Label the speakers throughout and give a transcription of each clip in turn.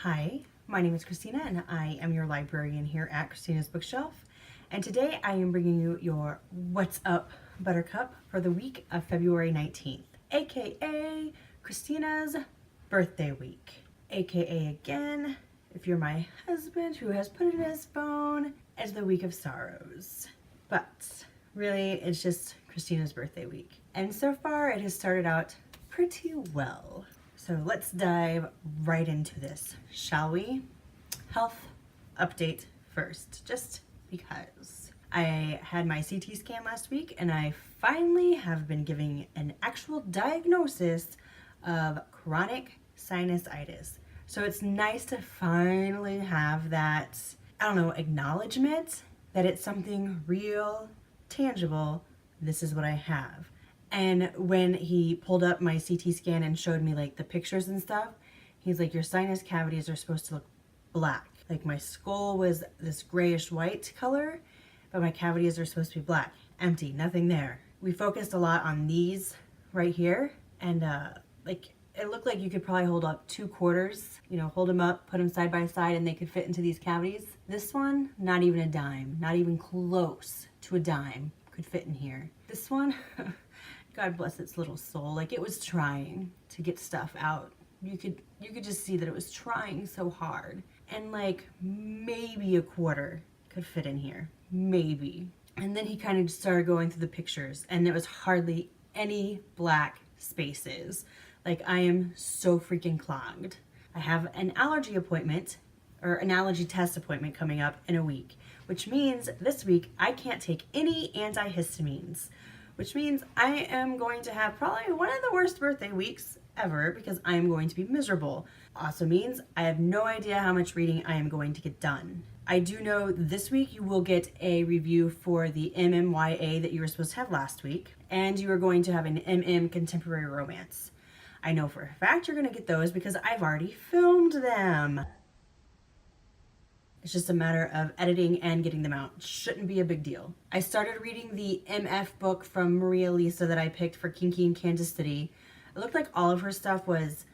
Speaker 1: Hi, my name is Christina and I am your librarian here at Christina's Bookshelf. And today I am bringing you your What's Up Buttercup for the week of February 19th, aka Christina's birthday week. AKA again, if you're my husband who has put it in his phone, as the week of sorrows. But really, it's just Christina's birthday week. And so far it has started out pretty well. So let's dive right into this, shall we? Health update first, just because. I had my CT scan last week and I finally have been giving an actual diagnosis of chronic sinusitis. So it's nice to finally have that, acknowledgement that it's something real, tangible. This is what I have. And when he pulled up my CT scan and showed me like the pictures and stuff, he's like, your sinus cavities are supposed to look black. Like my skull was this grayish white color, but my cavities are supposed to be black. Empty, nothing there. We focused a lot on these right here, and it looked like you could probably hold up 2 quarters, hold them up, put them side by side, and they could fit into these cavities. This one, not even a dime, not even close to a dime could fit in here. This one, God bless its little soul, like it was trying to get stuff out. You could just see that it was trying so hard. And like maybe a quarter could fit in here, maybe. And then he kind of just started going through the pictures and there was hardly any black spaces. Like I am so freaking clogged. I have an allergy appointment or an allergy test appointment coming up in a week, which means this week I can't take any antihistamines, which means I am going to have probably one of the worst birthday weeks ever because I am going to be miserable. Also means I have no idea how much reading I am going to get done. I do know this week you will get a review for the MMYA that you were supposed to have last week, and you are going to have an MM Contemporary Romance. I know for a fact you're going to get those because I've already filmed them. It's just a matter of editing and getting them out. Shouldn't be a big deal. I started reading the MF book from Maria Lisa that I picked for Kinky in Kansas City. It looked like all of her stuff was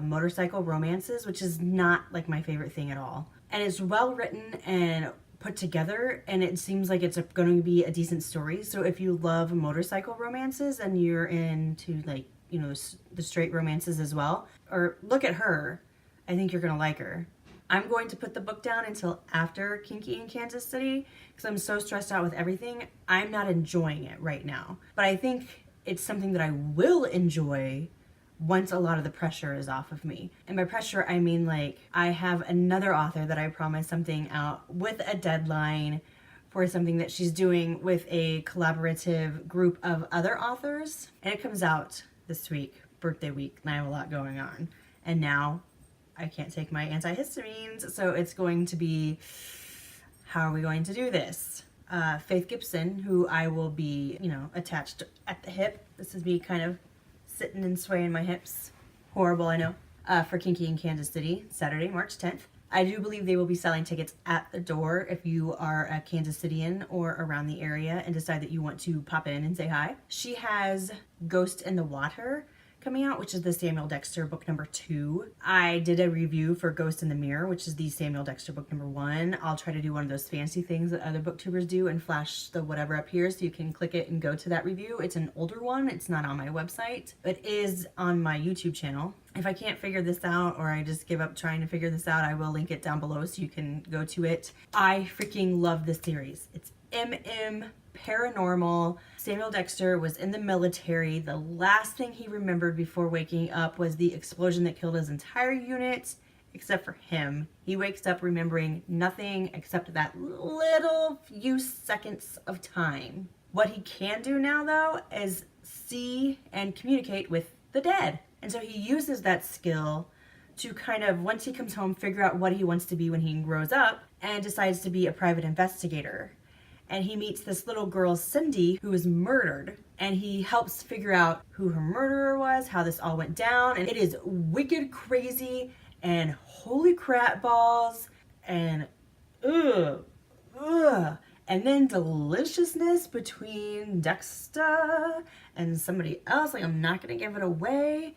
Speaker 1: motorcycle romances, which is not like my favorite thing at all. And it's well written and put together, and it seems like it's going to be a decent story. So if you love motorcycle romances and you're into the straight romances as well, or look at her, I think you're going to like her. I'm going to put the book down until after Kinky in Kansas City because I'm so stressed out with everything. I'm not enjoying it right now. But I think it's something that I will enjoy once a lot of the pressure is off of me. And by pressure, I mean like I have another author that I promised something out with a deadline for something that she's doing with a collaborative group of other authors. And it comes out this week, birthday week, and I have a lot going on. And now I can't take my antihistamines, so it's going to be, how are we going to do this? Faith Gibson, who I will be, attached at the hip. This is me kind of sitting and swaying my hips. Horrible, I know. For Kinky in Kansas City, Saturday, March 10th. I do believe they will be selling tickets at the door if you are a Kansas Cityan or around the area and decide that you want to pop in and say hi. She has Ghost in the Water coming out, which is the Samuel Dexter book number 2. I did a review for Ghost in the Mirror, which is the Samuel Dexter book number 1. I'll try to do one of those fancy things that other booktubers do and flash the whatever up here so you can click it and go to that review. It's an older one. It's not on my website, but is on my YouTube channel. If I can't figure this out or I just give up trying to figure this out, I will link it down below so you can go to it. I freaking love this series. It's MM paranormal. Samuel Dexter was in the military. The last thing he remembered before waking up was the explosion that killed his entire unit, except for him. He wakes up remembering nothing except that little few seconds of time. What he can do now, though, is see and communicate with the dead. And so he uses that skill to kind of, once he comes home, figure out what he wants to be when he grows up and decides to be a private investigator. And he meets this little girl, Cindy, who was murdered, and he helps figure out who her murderer was, how this all went down, and it is wicked crazy and holy crap balls and ugh, and then deliciousness between Dexter and somebody else. Like, I'm not gonna give it away.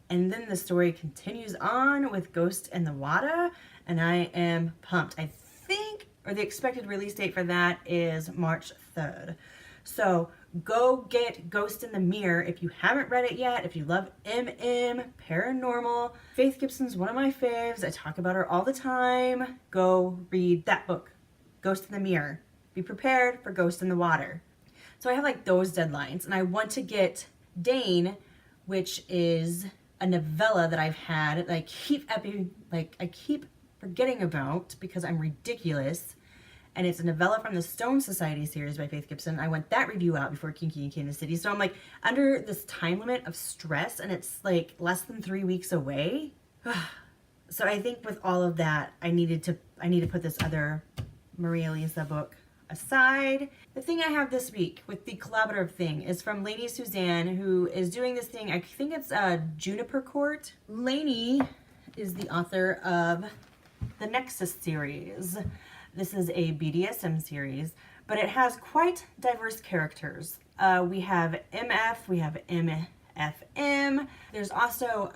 Speaker 1: And then the story continues on with Ghost in the Water, and I am pumped. I think, or the expected release date for that is March 3rd. So go get Ghost in the Mirror if you haven't read it yet. If you love paranormal. Faith Gibson's one of my faves. I talk about her all the time. Go read that book, Ghost in the Mirror. Be prepared for Ghost in the Water. So I have like those deadlines, and I want to get Dane, which is a novella that I've had. I keep forgetting about because I'm ridiculous. And it's a novella from the Stone Society series by Faith Gibson. I want that review out before Kinky in Kansas City. So I'm like under this time limit of stress, and it's like less than 3 weeks away. So I think with all of that, I need to put this other Maria Lisa book aside. The thing I have this week with the collaborative thing is from Lainey Suzanne, who is doing this thing. I think it's Juniper Court. Lainey is the author of the Nexus series. This is a BDSM series, but it has quite diverse characters. We have MF, we have MFM. There's also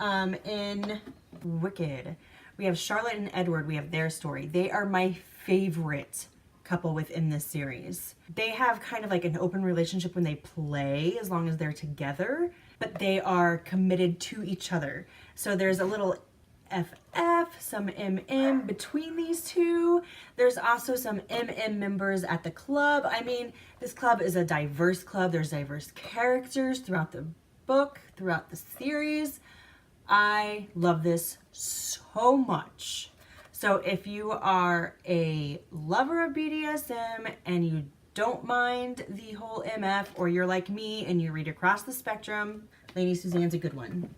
Speaker 1: in Wicked, we have Charlotte and Edward. We have their story. They are my favorite couple within this series. They have kind of like an open relationship when they play, as long as they're together, but they are committed to each other. So there's a little FF, some MM between these two. There's also some MM members at the club. I mean, this club is a diverse club. There's diverse characters throughout the book, throughout the series. I love this so much. So if you are a lover of BDSM and you don't mind the whole MF, or you're like me and you read across the spectrum, Lainey Suzanne's a good one.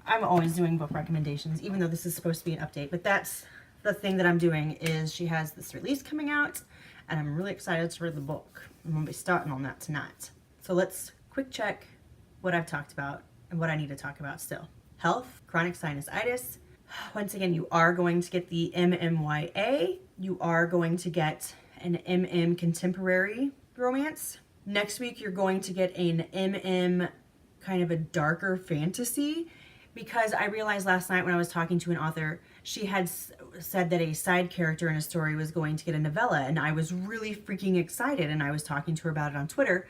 Speaker 1: I'm always doing book recommendations, even though this is supposed to be an update, but that's the thing that I'm doing. Is she has this release coming out, and I'm really excited to read the book. I'm going to be starting on that tonight. So let's quick check what I've talked about and what I need to talk about still. Health, chronic sinusitis. Once again, you are going to get the MMYA. You are going to get an MM contemporary romance. Next week, you're going to get an MM kind of a darker fantasy, because I realized last night when I was talking to an author, she had said that a side character in a story was going to get a novella, and I was really freaking excited, and I was talking to her about it on Twitter,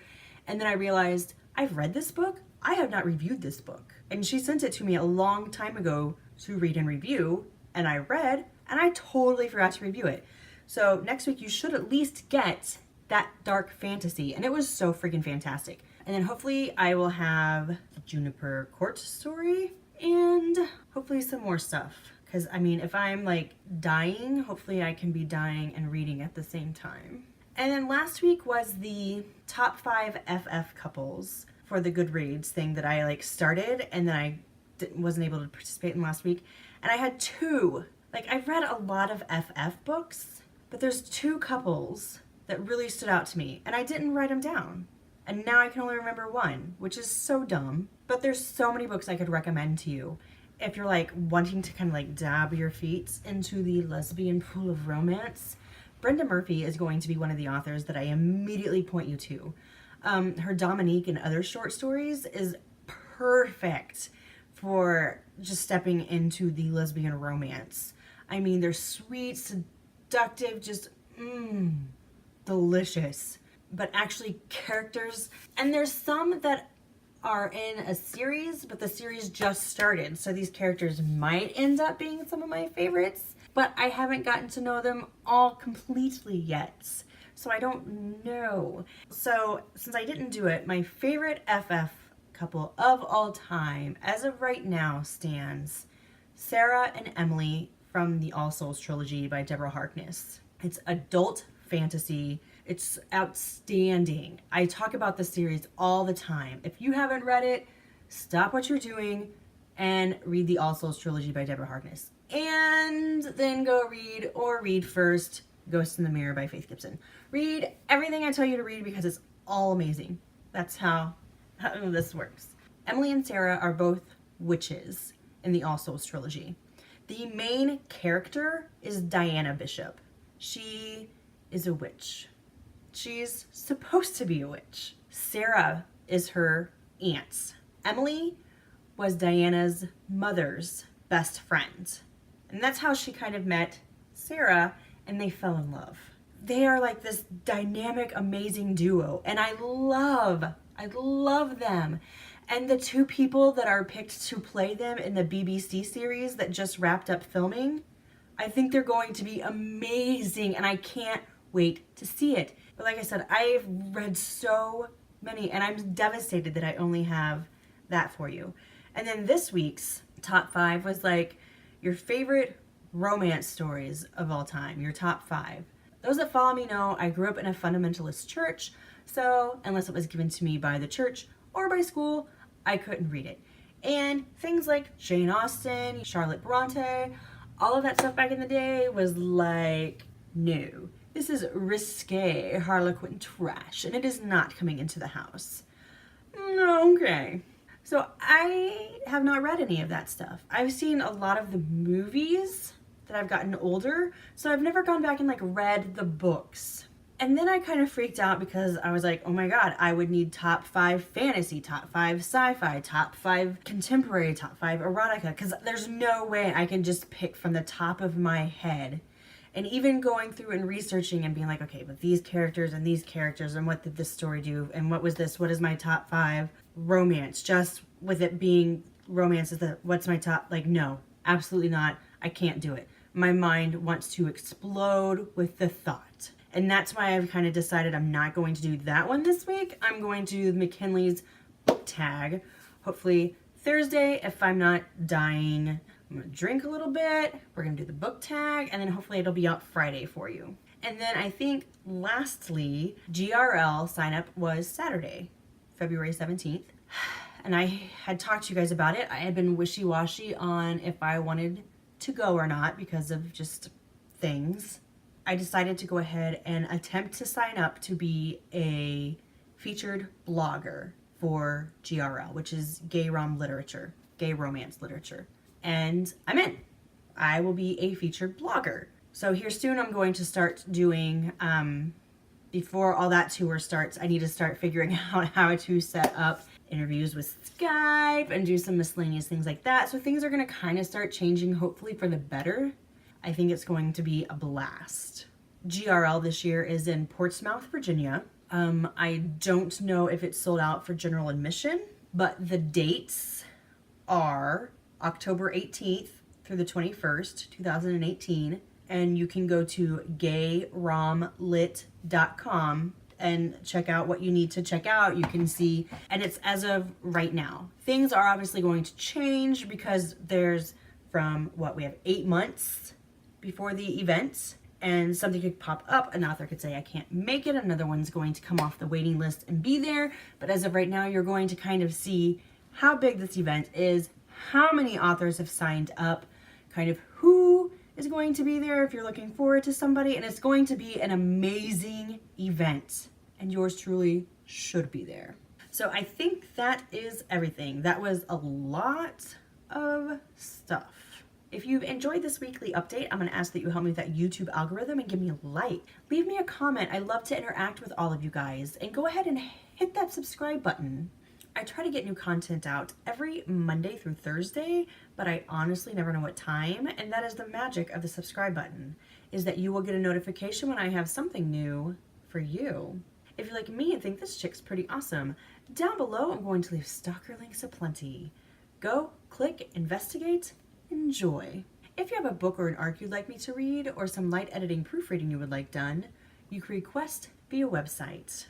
Speaker 1: and then I realized I've read this book. I have not reviewed this book, and she sent it to me a long time ago to read and review, and I read, and I totally forgot to review it. So next week you should at least get that dark fantasy, and it was so freaking fantastic. And then hopefully I will have the Juniper Court story and hopefully some more stuff. Because I mean, if I'm like dying, hopefully I can be dying and reading at the same time. And then last week was the top 5 FF couples for the Goodreads thing that I like started, and then I wasn't able to participate in last week. And I had 2. Like, I've read a lot of FF books, but there's 2 couples that really stood out to me, and I didn't write them down. And now I can only remember 1, which is so dumb. But there's so many books I could recommend to you if you're like wanting to kind of like dab your feet into the lesbian pool of romance. Brenda Murphy is going to be one of the authors that I immediately point you to. Her Dominique and Other short stories is perfect for just stepping into the lesbian romance. I mean, they're sweet, seductive, just delicious. But actually characters, and there's some that are in a series, but the series just started, so these characters might end up being some of my favorites, but I haven't gotten to know them all completely yet, so I don't know. So since I didn't do it, my favorite FF couple of all time as of right now stands Sarah and Emily from the All Souls trilogy by Deborah Harkness. It's adult fantasy. It's outstanding. I talk about this series all the time. If you haven't read it, stop what you're doing and read the All Souls trilogy by Deborah Harkness. And then go read first Ghost in the Mirror by Faith Gibson. Read everything I tell you to read because it's all amazing. That's how this works. Emily and Sarah are both witches in the All Souls trilogy. The main character is Diana Bishop. She is a witch. She's supposed to be a witch. Sarah is her aunt. Emily was Diana's mother's best friend. And that's how she kind of met Sarah, and they fell in love. They are like this dynamic, amazing duo, and I love them. And the two people that are picked to play them in the BBC series that just wrapped up filming, I think they're going to be amazing, and I can't wait to see it. But like I said, I've read so many, and I'm devastated that I only have that for you. And then this week's top 5 was like your favorite romance stories of all time, your top 5. Those that follow me know I grew up in a fundamentalist church, so unless it was given to me by the church or by school, I couldn't read it. And things like Jane Austen, Charlotte Bronte, all of that stuff back in the day was like, no, this is risque Harlequin trash, and it is not coming into the house. Okay. So I have not read any of that stuff. I've seen a lot of the movies that I've gotten older, so I've never gone back and like read the books. And then I kind of freaked out because I was like, oh my God, I would need top 5 fantasy, top 5 sci-fi, top 5 contemporary, top 5 erotica, because there's no way I can just pick from the top of my head. And even going through and researching and being like, okay, but these characters and what did this story do, and what was this, what is my top 5 romance, just with it being romance is what's my top, like, no, absolutely not. I can't do it. My mind wants to explode with the thought. And that's why I've kind of decided I'm not going to do that one this week. I'm going to do McKinley's book tag, hopefully Thursday if I'm not dying. I'm going to drink a little bit. We're going to do the book tag, and then hopefully it'll be out Friday for you. And then I think lastly, GRL sign up was Saturday, February 17th. And I had talked to you guys about it. I had been wishy-washy on if I wanted to go or not because of just things. I decided to go ahead and attempt to sign up to be a featured blogger for GRL, which is gay romance literature. And I'm in. I will be a featured blogger. So here soon I'm going to start doing, before all that tour starts, I need to start figuring out how to set up interviews with Skype and do some miscellaneous things like that. So things are going to kind of start changing, hopefully for the better. I think it's going to be a blast. GRL this year is in Portsmouth, Virginia. I don't know if it's sold out for general admission, but the dates are October 18th through the 21st, 2018. And you can go to gayromlit.com and check out what you need to check out. You can see, and it's as of right now. Things are obviously going to change because there's we have 8 months before the event, and something could pop up. An author could say, I can't make it. Another one's going to come off the waiting list and be there. But as of right now, you're going to kind of see how big this event is, how many authors have signed up, kind of who is going to be there if you're looking forward to somebody. And it's going to be an amazing event. And yours truly should be there. So I think that is everything. That was a lot of stuff. If you've enjoyed this weekly update, I'm going to ask that you help me with that YouTube algorithm and give me a like. Leave me a comment. I love to interact with all of you guys. And go ahead and hit that subscribe button. I try to get new content out every Monday through Thursday, but I honestly never know what time. And that is the magic of the subscribe button, is that you will get a notification when I have something new for you. If you're like me and think this chick's pretty awesome, down below I'm going to leave stalker links aplenty. Go, click, investigate, enjoy. If you have a book or an arc you'd like me to read, or some light editing proofreading you would like done, you can request via website.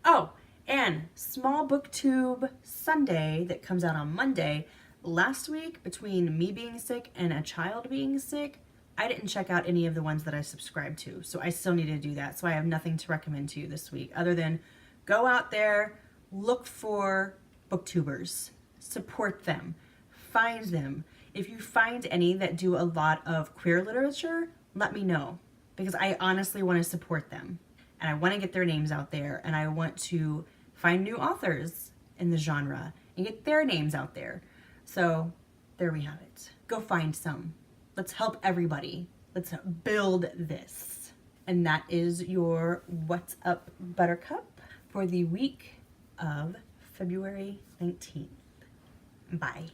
Speaker 1: Oh, and small booktube Sunday that comes out on Monday. Last week, between me being sick and a child being sick, I didn't check out any of the ones that I subscribed to, so I still need to do that. So I have nothing to recommend to you this week other than go out there, look for booktubers, support them, find them. If you find any that do a lot of queer literature, let me know, because I honestly want to support them and I want to get their names out there, and I want to find new authors in the genre and get their names out there. So there we have it. Go find some. Let's help everybody. Let's build this. And that is your What's Up Buttercup for the week of February 19th. Bye.